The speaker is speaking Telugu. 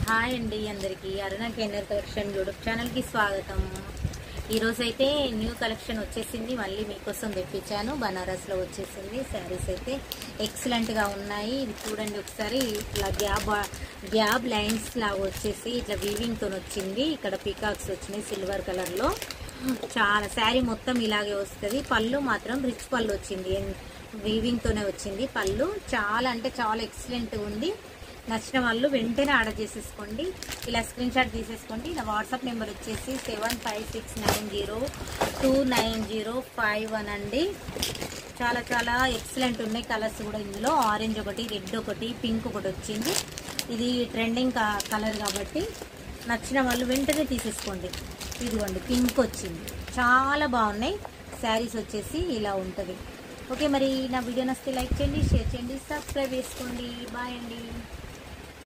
హాయ్ అండి అందరికీ అరుణ కేందర్ కలెక్షన్ యూట్యూబ్ ఛానల్కి స్వాగతం. ఈరోజైతే న్యూ కలెక్షన్ వచ్చేసింది, మళ్ళీ మీకోసం తెప్పించాను. బనారస్లో వచ్చేసింది. శారీస్ అయితే ఎక్సలెంట్గా ఉన్నాయి. ఇది చూడండి ఒకసారి. ఇట్లా గ్యాబ్ లైన్స్ లాగా వచ్చేసి ఇట్లా వీవింగ్తో వచ్చింది. ఇక్కడ పీకాక్స్ వచ్చినాయి సిల్వర్ కలర్లో. చాలా శారీ మొత్తం ఇలాగే వస్తుంది. పళ్ళు మాత్రం రిచ్ పళ్ళు వచ్చింది, వీవింగ్తోనే వచ్చింది పళ్ళు. చాలా అంటే చాలా ఎక్సలెంట్ ఉంది. నచ్చిన వాళ్ళు వెంటనే ఆర్డర్ చేసేసుకోండి. ఇలా స్క్రీన్ షాట్ తీసేసుకోండి. నా వాట్సాప్ నెంబర్ వచ్చేసి 7569029051 అండి. చాలా చాలా ఎక్సలెంట్ ఉన్నాయి కలర్స్ కూడా. ఇందులో ఆరెంజ్ ఒకటి, రెడ్ ఒకటి, పింక్ ఒకటి వచ్చింది. ఇది ట్రెండింగ్ కలర్ కాబట్టి నచ్చిన వాళ్ళు వెంటనే తీసేసుకోండి. ఇదిగోండి పింక్ వచ్చింది. చాలా బాగున్నాయి శారీస్ వచ్చేసి ఇలా ఉంటుంది. ఓకే, మరి నా వీడియో నచ్చితే లైక్ చేయండి, షేర్ చేయండి, సబ్స్క్రైబ్ చేసుకోండి. బాయ్ అండి.